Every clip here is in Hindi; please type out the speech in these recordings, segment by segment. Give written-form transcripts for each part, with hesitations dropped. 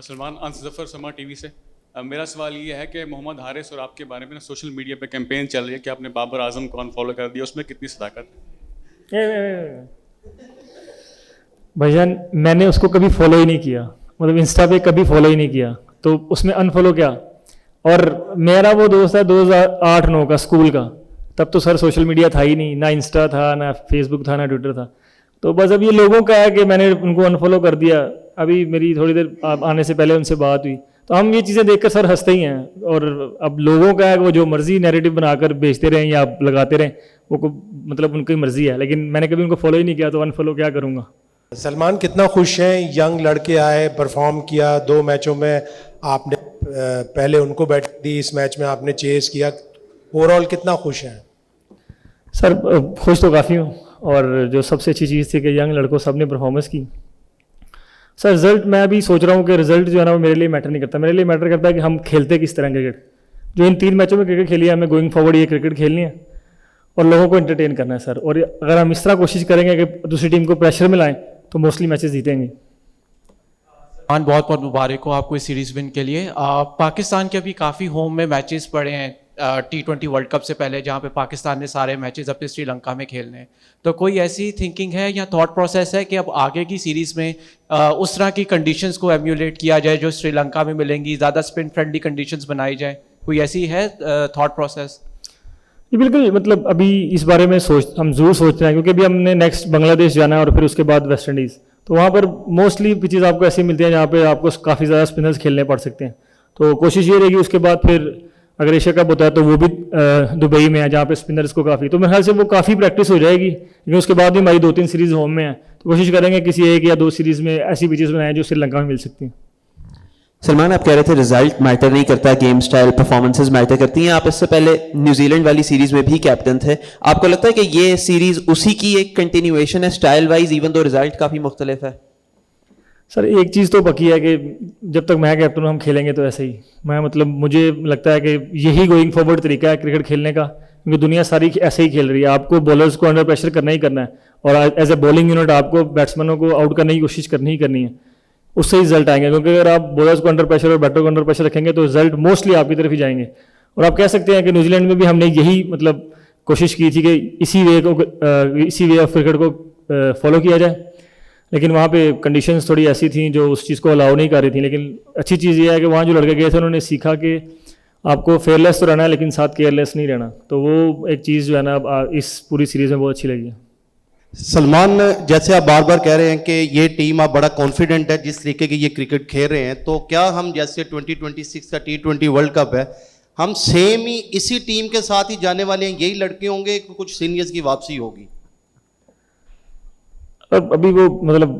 सलमान अंस जफ़र समा टीवी से। मेरा सवाल ये है कि मोहम्मद हारिस और आपके बारे में ना सोशल मीडिया पे कैंपेन चल रही है कि आपने बाबर आजम को अनफॉलो कर दिया, उसमें कितनी सदाकत है? भाईजान मैंने उसको कभी फॉलो ही नहीं किया, मतलब इंस्टा पे कभी फॉलो ही नहीं किया, तो उसमें अनफॉलो क्या। और मेरा वो दोस्त है 2008-9 का स्कूल का, तब तो सर सोशल मीडिया था ही नहीं, ना इंस्टा था ना फेसबुक था ना ट्विटर था। तो बस अब ये लोगों का है कि मैंने उनको अनफॉलो कर दिया। अभी मेरी थोड़ी देर आने से पहले उनसे बात हुई, तो हम ये चीज़ें देखकर सर हंसते ही हैं। और अब लोगों का है कि वो जो मर्जी नैरेटिव बनाकर बेचते रहें या लगाते रहें, वो मतलब उनकी मर्जी है, लेकिन मैंने कभी उनको फॉलो ही नहीं किया, तो अनफॉलो क्या करूँगा। सलमान कितना खुश हैं, यंग लड़के आए, परफॉर्म किया 2 मैचों में, आपने पहले उनको बैटिंग दी, इस मैच में आपने चेस किया, ओवरऑल कितना खुश हैं? सर खुश तो काफ़ी हूँ, और जो सबसे अच्छी चीज़ थी कि यंग लड़कों सब ने परफॉर्मेंस की। सर रिजल्ट मैं अभी सोच रहा हूँ कि रिजल्ट जो है ना वो मेरे लिए मैटर नहीं करता, मेरे लिए मैटर करता है कि हम खेलते किस तरह क्रिकेट। जो इन 3 मैचों में क्रिकेट खेली है, हमें गोइंग फॉरवर्ड ये क्रिकेट खेलनी है और लोगों को एंटरटेन करना है सर। और अगर हम इस तरह कोशिश करेंगे कि दूसरी टीम को प्रेशर में लाएं, तो मोस्टली मैचेस जीतेंगे। बहुत बहुत मुबारक हो आपको इस सीरीज़ विन के लिए। पाकिस्तान के अभी काफ़ी होम में मैचेस पड़े हैं T20 वर्ल्ड कप से पहले, जहाँ पे पाकिस्तान ने सारे मैचेस अपने श्रीलंका में खेलने हैं। तो कोई ऐसी थिंकिंग है या थॉट प्रोसेस है कि अब आगे की सीरीज़ में उस तरह की कंडीशंस को एम्यूलेट किया जाए जो श्रीलंका में मिलेंगी, ज़्यादा स्पिन फ्रेंडली कंडीशंस बनाई जाए? कोई ऐसी है थॉट प्रोसेस? जी बिल्कुल, मतलब अभी इस बारे में हम ज़रूर सोच रहे हैं, क्योंकि अभी हमने नेक्स्ट बांग्लादेश जाना है और फिर उसके बाद वेस्ट इंडीज़। तो वहाँ पर मोस्टली पिचेज़ आपको ऐसी मिलती हैं जहाँ पे आपको काफ़ी ज़्यादा स्पिनर्स खेलने पड़ सकते हैं। तो कोशिश ये रहेगी उसके बाद फिर अगर एशिया कप होता है तो वो भी दुबई में है, जहाँ पे स्पिनर्स को काफ़ी, तो मेरे ख्याल से वो काफ़ी प्रैक्टिस हो जाएगी। लेकिन उसके बाद भी हमारी 2-3 सीरीज़ होम में है, तो कोशिश करेंगे किसी 1 या 2 सीरीज़ में ऐसी पिचेज़ बनाएं जो श्रीलंका में मिल सकती हैं। सलमान, आप कह रहे थे रिजल्ट मैटर नहीं करता, गेम स्टाइल परफॉर्मेंसेस मैटर करती हैं। आप इससे पहले न्यूजीलैंड वाली सीरीज में भी कैप्टन थे। आपको लगता है कि ये सीरीज उसी की एक कंटिन्यूएशन है style wise, even though result काफ़ी मुख्तलिफ है? सर एक चीज़ तो पक्की है कि जब तक मैं कैप्टन हूँ हम खेलेंगे तो ऐसे ही। मतलब मुझे लगता है कि यही गोइंग फॉरवर्ड तरीका है क्रिकेट खेलने का, क्योंकि दुनिया सारी ऐसे ही खेल रही है। आपको बॉलर्स को अंडर प्रेशर करना ही करना है, और एज ए बॉलिंग यूनिट आपको बैट्समैनों को आउट करने की कोशिश करनी ही करनी है, उससे ही रिजल्ट आएंगे। क्योंकि अगर आप बॉलर्स को अंडर प्रेशर और बैटर को अंडर प्रेशर रखेंगे तो रिजल्ट मोस्टली आपकी तरफ ही जाएंगे। और आप कह सकते हैं कि न्यूजीलैंड में भी हमने यही कोशिश की थी कि इसी वे ऑफ क्रिकेट को फॉलो किया जाए, लेकिन वहाँ पे कंडीशंस थोड़ी ऐसी थी जो उस चीज़ को अलाउ नहीं कर रही थी। लेकिन अच्छी चीज़ ये है कि वहाँ जो लड़के गए थे उन्होंने सीखा कि आपको फेयरलेस तो रहना है लेकिन साथ केयरलेस नहीं रहना। तो वो एक चीज़ जो है ना इस पूरी सीरीज़ में बहुत अच्छी लगी है। सलमान, जैसे आप बार बार कह रहे हैं कि ये टीम आप बड़ा कॉन्फिडेंट है जिस तरीके की ये क्रिकेट खेल रहे हैं, तो क्या हम जैसे 2026 का T20 वर्ल्ड कप है, हम सेम ही इसी टीम के साथ ही जाने वाले हैं, यही लड़के होंगे, कुछ सीनियर्स की वापसी होगी? अब अभी वो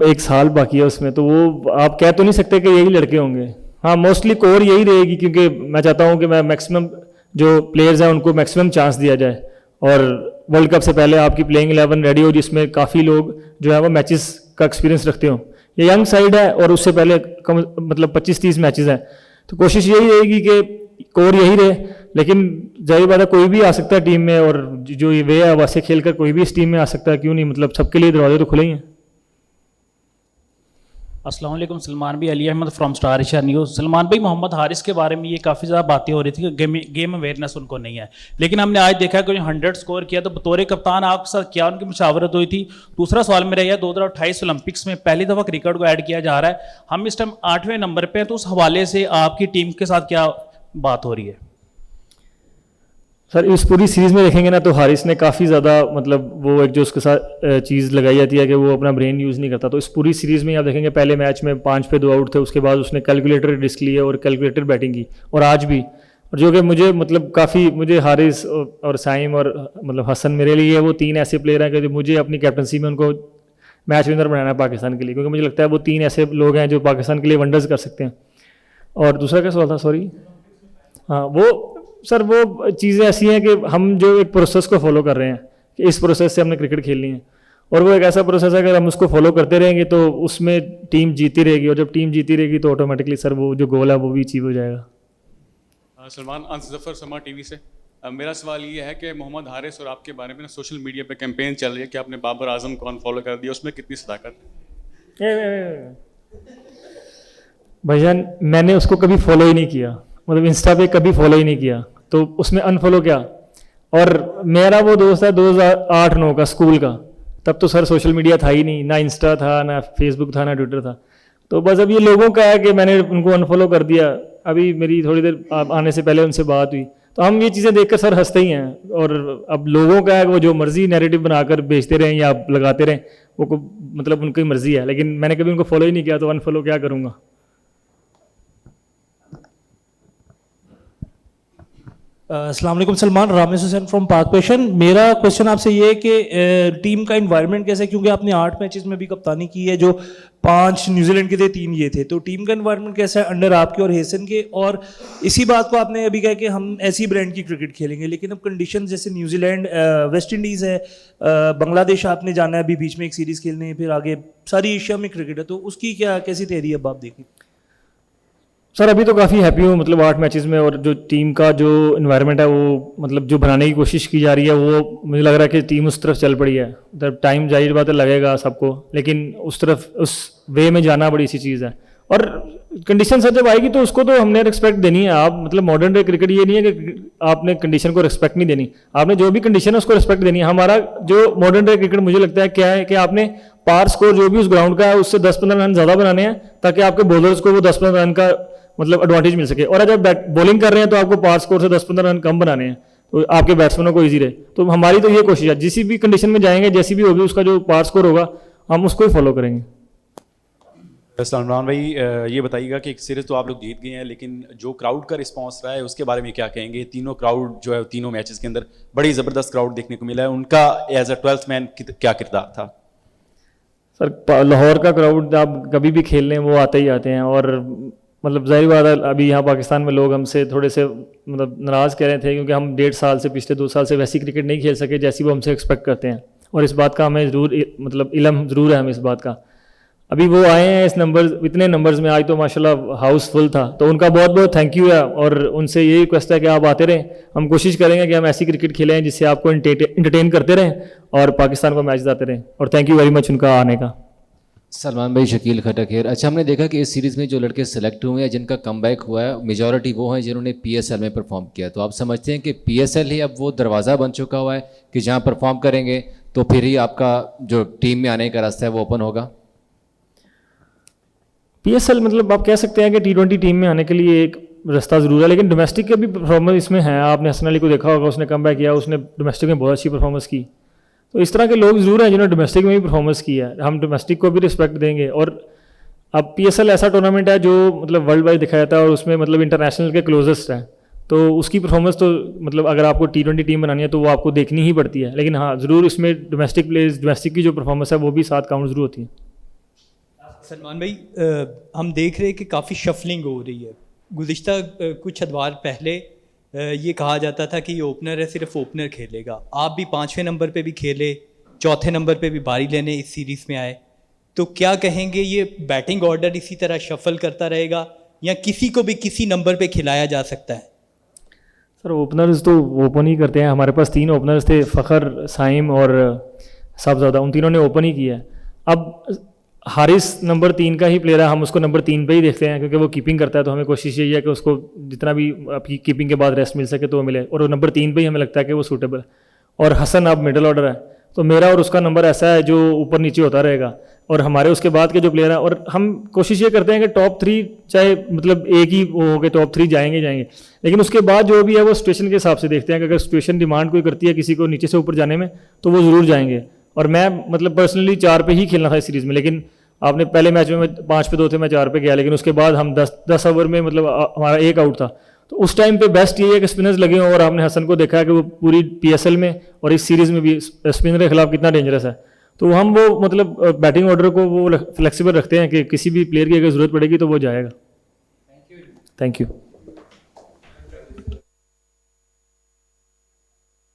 1 साल बाकी है उसमें, तो वो आप कह तो नहीं सकते कि यही लड़के होंगे। हाँ मोस्टली कोर यही रहेगी, क्योंकि मैं चाहता हूँ कि मैं मैक्सिमम जो प्लेयर्स हैं उनको मैक्सिमम चांस दिया जाए, और वर्ल्ड कप से पहले आपकी प्लेइंग 11 रेडी हो जिसमें काफ़ी लोग जो है वो मैचेस का एक्सपीरियंस रखते हो। ये यंग साइड है और उससे पहले कम 25-30 मैचेस हैं, तो कोशिश यही रहेगी कि कोर यही रहे। लेकिन जाहिर बात है कोई भी आ सकता है टीम में, और जो ये वे है वैसे खेल कर कोई भी इस टीम में आ सकता है, क्यों नहीं। सबके लिए दरवाजे तो खुले ही हैं। अस्सलाम वालेकुम, सलमान भाई, Ali Ahmed from Star Asia News. Salman भाई, मोहम्मद हारिस के बारे में ये काफ़ी ज़्यादा बातें हो रही थी कि गेम अवेयरनेस उनको नहीं है, लेकिन हमने आज देखा कि 100 स्कोर किया, तो बतौर कप्तान आपके साथ क्या उनकी मुशावरत हुई थी? दूसरा सवाल मेरा यह 2028 ओलंपिक्स में पहली दफ़ा क्रिकेट को ऐड किया जा रहा है, हम इस टाइम 8वें नंबर पर हैं, तो उस हवाले से आपकी टीम के साथ क्या बात हो रही है? सर इस पूरी सीरीज़ में देखेंगे ना तो हारिस ने काफ़ी ज़्यादा वो एक जो उसके साथ चीज़ लगाई जाती है कि वो अपना ब्रेन यूज़ नहीं करता। तो इस पूरी सीरीज़ में आप देखेंगे पहले मैच में 5 पे 2 आउट थे, उसके बाद उसने कैलकुलेटर रिस्क लिए और कैलकुलेटर बैटिंग की, और आज भी। और जो कि मुझे काफ़ी मुझे हारिस और साइम और हसन, मेरे लिए वो 3 ऐसे प्लेयर हैं कि मुझे अपनी कैप्टनसी में उनको मैच विनर बनाना है पाकिस्तान के लिए, क्योंकि मुझे लगता है वो 3 ऐसे लोग हैं जो पाकिस्तान के लिए वंडर्स कर सकते हैं। और दूसरा क्या सवाल था, सॉरी? हाँ वो सर वो चीज़ें ऐसी हैं कि हम जो एक प्रोसेस को फॉलो कर रहे हैं कि इस प्रोसेस से हमने क्रिकेट खेलनी है, और वो एक ऐसा प्रोसेस है अगर हम उसको फॉलो करते रहेंगे तो उसमें टीम जीती रहेगी, और जब टीम जीती रहेगी तो ऑटोमेटिकली सर वो जो गोल है वो भी अचीव हो जाएगा। सलमान अंस जफ़र समा टीवी से। मेरा सवाल ये है कि मोहम्मद हारिस और आपके बारे में ना सोशल मीडिया पे कैंपेन चल रही है कि आपने बाबर आजम को अनफॉलो कर दिया, उसमें कितनी सदाकत है? भाईजान मैंने उसको कभी फॉलो ही नहीं किया, मतलब इंस्टा पे कभी फॉलो ही नहीं किया, तो उसमें अनफॉलो क्या। और मेरा वो दोस्त है 2008-9 का, स्कूल का, तब तो सर सोशल मीडिया था ही नहीं, ना इंस्टा था, ना फेसबुक था, ना ट्विटर था। तो बस अब ये लोगों का है कि मैंने उनको अनफॉलो कर दिया। अभी मेरी थोड़ी देर आने से पहले उनसे बात हुई, तो हम ये चीज़ें देखकर सर हंसते ही हैं। और अब लोगों का है वो जो मर्जी नैरेटिव बनाकर बेचते रहें या लगाते रहें, वो मतलब उनकी मर्जी है, लेकिन मैंने कभी उनको फॉलो ही नहीं किया, तो अनफॉलो क्या करूँगा। अस्सलाम वालेकुम सलमान, रामेश हुसैन फ्रॉम पाक पेशन। मेरा क्वेश्चन आपसे ये है कि टीम का इन्वायरमेंट कैसा है, क्योंकि आपने 8 मैचेस में भी कप्तानी की है, जो 5 न्यूजीलैंड के थे, 3 ये थे, तो टीम का इन्वायरमेंट कैसा है अंडर आपके और हेसन के। और इसी बात को आपने अभी कहा कि हम ऐसी ब्रांड की क्रिकेट खेलेंगे, लेकिन अब कंडीशन जैसे न्यूजीलैंड, वेस्ट इंडीज़ है, बांग्लादेश आपने जाना है अभी बीच में एक सीरीज़ खेलने, फिर आगे सारी एशिया में क्रिकेट है, तो उसकी क्या कैसी तैयारी है अब आप देखिए। सर अभी तो काफ़ी हैप्पी हूँ, मतलब 8 मैचेस में, और जो टीम का जो इन्वायरमेंट है वो मतलब जो बनाने की कोशिश की जा रही है, वो मुझे लग रहा है कि टीम उस तरफ चल पड़ी है। मतलब टाइम जाहिर बात है लगेगा सबको, लेकिन उस तरफ उस वे में जाना बड़ी सी चीज़ है। और कंडीशन सर जब आएगी तो उसको तो हमने रिस्पेक्ट देनी है। आप मतलब मॉडर्न डे क्रिकेट ये नहीं है कि आपने कंडीशन को रिस्पेक्ट नहीं देनी, आपने जो भी कंडीशन है उसको रिस्पेक्ट देनी है। हमारा जो मॉडर्न डे क्रिकेट मुझे लगता है क्या है कि आपने पार स्कोर जो भी उस ग्राउंड का है उससे 10-15 रन ज़्यादा बनाने हैं, ताकि आपके बॉलर्स को वो 10-15 रन का मतलब एडवांटेज मिल सके। और जब बॉलिंग कर रहे हैं तो आपको पार स्कोर से 10-15 रन कम बनाने हैं, तो आपके बैट्समैनों को इजी रहे। तो हमारी तो ये कोशिश है, जिस भी कंडीशन में जाएंगे, जैसी भी होगी, उसका जो पार स्कोर होगा हम उसको ही फॉलो करेंगे। सलमान भाई ये बताइएगा कि एक सीरीज तो आप लोग जीत गए हैं, लेकिन जो क्राउड का रिस्पांस रहा है उसके बारे में क्या कहेंगे। तीनों क्राउड जो है, तीनों मैचेस के अंदर बड़ी ज़बरदस्त क्राउड देखने को मिला है, उनका एज अ 12th मैन क्या किरदार था। सर लाहौर का क्राउड आप कभी भी खेल लें वो आते ही आते हैं, और मतलब जाहिर बात है अभी यहाँ पाकिस्तान में लोग हमसे थोड़े से मतलब नाराज़ कह रहे थे, क्योंकि हम 1.5 साल से, पिछले 2 साल से वैसी क्रिकेट नहीं खेल सके जैसी वो हमसे एक्सपेक्ट करते हैं। और इस बात का हमें ज़रूर मतलब इल्म ज़रूर है हमें इस बात का। अभी वो आए हैं इस इतने नंबर्स में, आज तो माशाल्लाह हाउस फुल था, तो उनका बहुत बहुत थैंक यू है। और उनसे यही रिक्वेस्ट है कि आप आते रहें, हम कोशिश करेंगे कि हम ऐसी क्रिकेट खेलें जिससे आपको इंटरटेन करते रहें और पाकिस्तान को मैच जिताते रहें। और थैंक यू वेरी मच उनका आने का। सलमान भाई, शकील खटक है। अच्छा, हमने देखा कि इस सीरीज़ में जो लड़के सेलेक्ट हुए हैं, जिनका कमबैक हुआ है, मेजॉरिटी वो हैं जिन्होंने PSL में परफॉर्म किया। तो आप समझते हैं कि PSL ही अब वो दरवाज़ा बन चुका हुआ है कि जहां परफॉर्म करेंगे तो फिर ही आपका जो टीम में आने का रास्ता है वो ओपन होगा। PSL मतलब आप कह सकते हैं कि T20 टीम में आने के लिए एक रास्ता ज़रूर है, लेकिन डोमेस्टिक के भी परफॉर्मेंस इसमें है। आपने हसन अली को देखा होगा, उसने कमबैक किया, उसने डोमेस्टिक में बहुत अच्छी परफॉर्मेंस की। तो इस तरह के लोग ज़रूर हैं जिन्होंने डोमेस्टिक में भी परफॉर्मेंस की है, हम डोमेस्टिक को भी रिस्पेक्ट देंगे। और अब PSL ऐसा टूर्नामेंट है जो मतलब वर्ल्ड वाइड दिखाया जाता है, और उसमें मतलब इंटरनेशनल के क्लोजेस्ट है, तो उसकी परफॉर्मेंस तो मतलब अगर आपको T20 टीम बनानी है तो वो आपको देखनी ही पड़ती है। लेकिन हाँ ज़रूर इसमें डोमेस्टिक प्लेयर्स, डोमेस्टिक की जो परफॉर्मेंस है वो भी साथ काउंट ज़रूर होती है। सलमान भाई, हम देख रहे हैं कि काफ़ी शफलिंग हो रही है। गुज़िश्ता कुछ अदवार पहले ये कहा जाता था कि ये ओपनर है, सिर्फ ओपनर खेलेगा। आप भी 5वें नंबर पे भी खेले, 4थे नंबर पे भी बारी लेने इस सीरीज़ में आए, तो क्या कहेंगे ये बैटिंग ऑर्डर इसी तरह शफल करता रहेगा या किसी को भी किसी नंबर पे खिलाया जा सकता है? सर ओपनर्स तो ओपन ही करते हैं, हमारे पास 3 ओपनर्स थे, फ़खर, साइम और साहबजादा, उन तीनों ने ओपन ही किया है। अब हारिस नंबर 3 का ही प्लेयर है, हम उसको नंबर 3 पे ही देखते हैं, क्योंकि वो कीपिंग करता है, तो हमें कोशिश यही है कि उसको जितना भी आपकी कीपिंग के बाद रेस्ट मिल सके तो वो मिले, और वो नंबर 3 पे ही हमें लगता है कि वो सूटेबल। और हसन अब मिडल ऑर्डर है, तो मेरा और उसका नंबर ऐसा है जो ऊपर नीचे होता रहेगा, और हमारे उसके बाद के जो प्लेयर हैं, और हम कोशिश ये करते हैं कि टॉप 3 चाहे मतलब एक ही वो हो गए, टॉप 3 जाएंगे, लेकिन उसके बाद जो भी है वो सिचुएशन के हिसाब से देखते हैं कि अगर सिचुएशन डिमांड कोई करती है किसी को नीचे से ऊपर जाने में तो वो ज़रूर जाएंगे। और मैं मतलब पर्सनली 4 पे ही खेलना था इस सीरीज़ में, लेकिन आपने पहले मैच में मैं 5 पे 2 थे, मैं 4 पे गया, लेकिन उसके बाद हम 10 ओवर में मतलब हमारा 1 आउट था, तो उस टाइम पे बेस्ट ये है कि स्पिनर्स लगे हों। और आपने हसन को देखा है कि वो पूरी PSL में और इस सीरीज़ में भी स्पिनर के खिलाफ कितना डेंजरस है, तो हम वो मतलब बैटिंग ऑर्डर को वो फ्लेक्सिबल रखते हैं कि किसी भी प्लेयर की अगर ज़रूरत पड़ेगी तो वो जाएगा। Thank you.